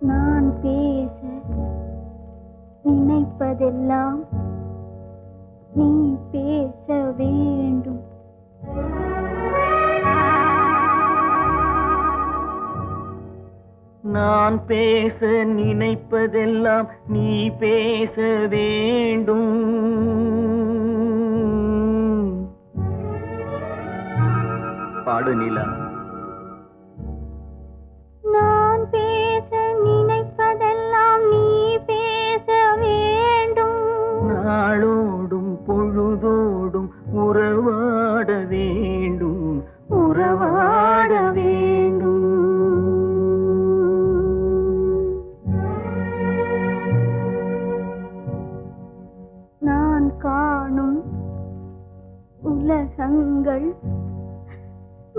நான் பேச நினைப்பதெல்லாம் நீ பேச வேண்டும். நான் பேச நினைப்பதெல்லாம் நீ பேச வேண்டும். பாடு நிலா. நான் பேச நினைப்பதெல்லாம் நீ பேச வேண்டும். நாளோடும் பொழுதோடும் உறவாட வேண்டும், உறவாட வேண்டும். நான் காணும் உலகங்கள்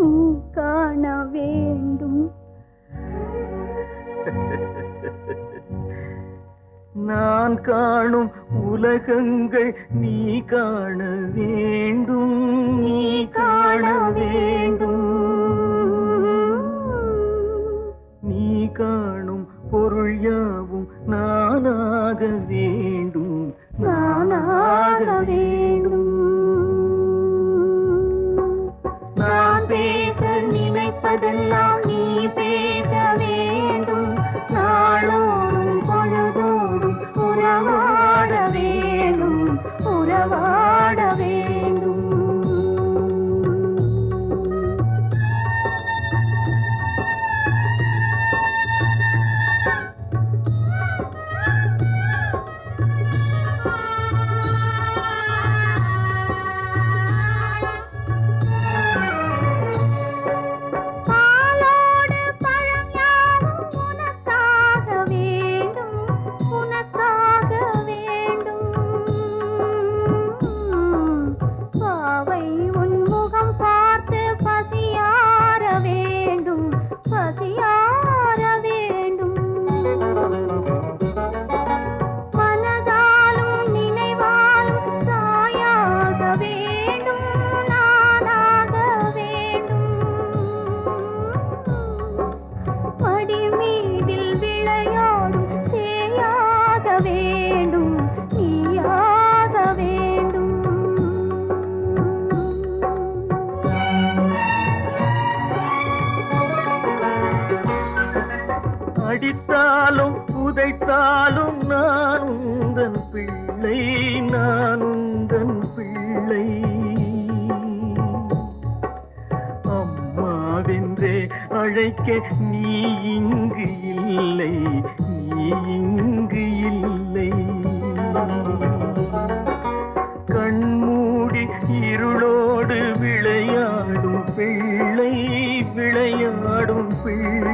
நீ காண வேண்டும். நான் காணும் உலகங்கள் நீ காண வேண்டும், நீ காண வேண்டும். நீ காணும் பொருள் யாவும் நானாக வேண்டும், நானாக வேண்டும். நான் பேச நினைப்பதெல்லாம் நீ பேச வேண்டும். நாளோடும் பொழுதோடும் உறவாட வேண்டும், உறவாட வேண்டும். அடித்தாலும் உதைத்தாலும் நான் உந்தன் பிள்ளை, நான் உந்தன் பிள்ளை. அம்மாவென்றே அழைக்க நீ இங்கு இல்லை, நீ இங்கு இல்லை. கண்மூடி இருளோடு விளையாடும் பிள்ளை, விளையாடும் பிள்ளை.